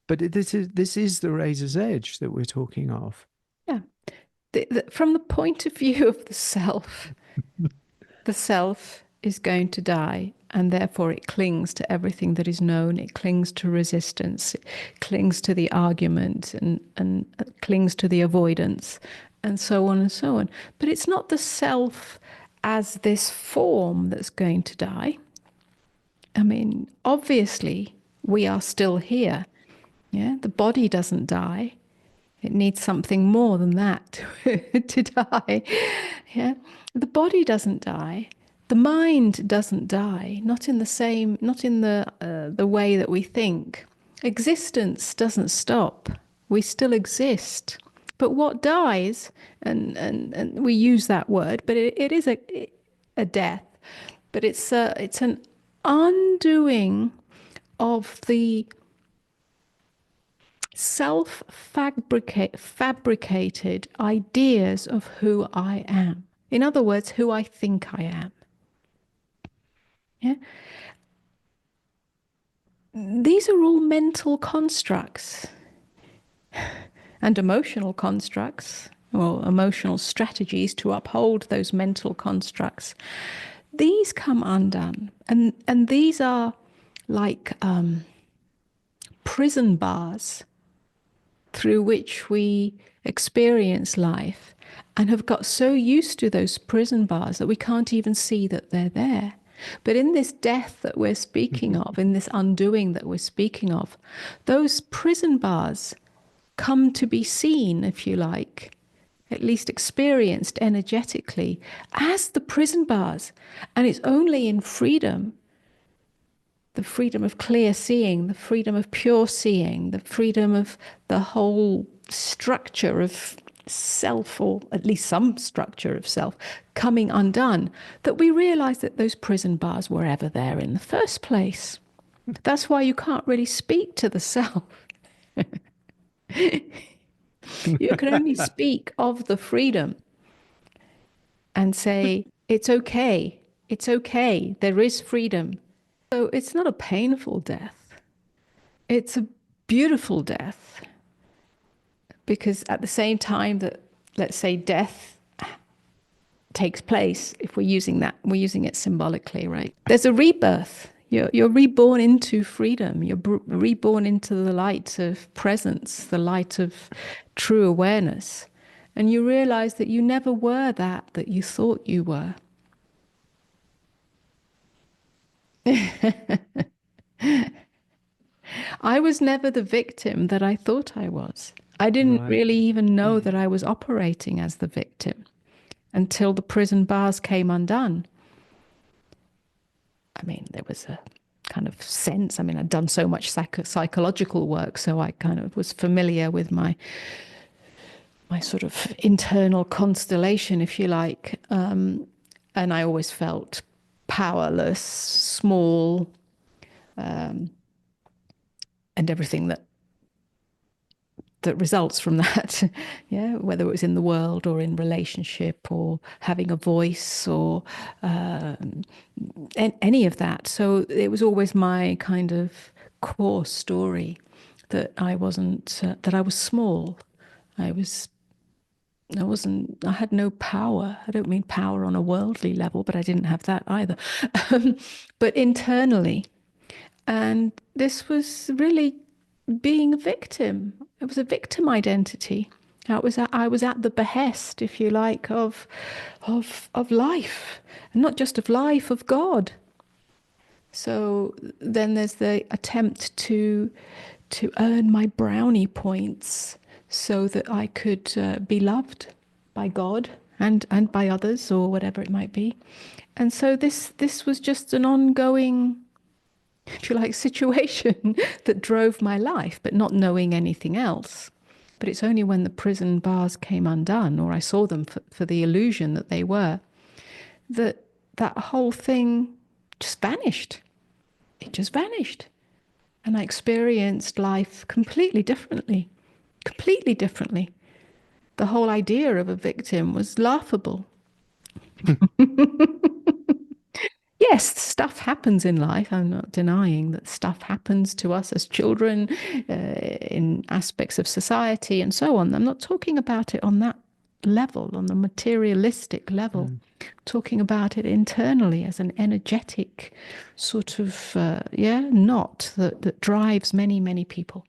But this is the razor's edge that we're talking of. Yeah. From the point of view of the self is going to die, and therefore it clings to everything that is known. It clings to resistance, it clings to the argument, and clings to the avoidance, and so on and so on. But it's not the self as this form that's going to die. I mean, obviously, we are still here. Yeah, the body doesn't die. It needs something more than that to die. Yeah, the body doesn't die. The mind doesn't die. Not in the same, not in the way that we think. Existence doesn't stop. We still exist. But what dies, and we use that word, but it is a death. But it's an undoing of the fabricated ideas of who I am. In other words, who I think I am. Yeah? These are all mental constructs and emotional constructs, or emotional strategies to uphold those mental constructs. These come undone, and these are like prison bars through which we experience life, and have got so used to those prison bars that we can't even see that they're there. But in this death that we're speaking of, in this undoing that we're speaking of, those prison bars come to be seen, if you like, at least experienced energetically, as the prison bars. And it's only in freedom, the freedom of clear seeing, the freedom of pure seeing, the freedom of the whole structure of self, or at least some structure of self, coming undone, that we realize that those prison bars were ever there in the first place. That's why you can't really speak to the self. You can only speak of the freedom and say, it's okay, there is freedom. So it's not a painful death. It's a beautiful death. Because at the same time that, let's say, death takes place, if we're using that, we're using it symbolically, right? There's a rebirth. You're reborn into freedom. You're reborn into the light of presence, the light of true awareness. And you realize that you never were that you thought you were. I was never the victim that I thought I was. I didn't really even know that I was operating as the victim until the prison bars came undone. I mean, there was a kind of sense. I mean, I'd done so much psychological work, so I kind of was familiar with my sort of internal constellation, if you like. And I always felt powerless, small, and everything that results from that, yeah, whether it was in the world or in relationship or having a voice or any of that. So it was always my kind of core story that I wasn't, that I was small. I had no power. I don't mean power on a worldly level, but I didn't have that either. But internally. And this was really being a victim. It was a victim identity. I was at the behest, if you like, of life, and not just of life, of God. So then there's the attempt to earn my brownie points so that I could be loved by God and by others, or whatever it might be. And so this was just an ongoing, if you like, situation that drove my life, but not knowing anything else. But it's only when the prison bars came undone, or I saw them for the illusion that they were, that whole thing just vanished. It just vanished. And I experienced life completely differently. Completely differently. The whole idea of a victim was laughable. Yes, stuff happens in life. I'm not denying that stuff happens to us as children, in aspects of society and so on. I'm not talking about it on that level, on the materialistic level. Mm. Talking about it internally as an energetic sort of knot that drives many, many people.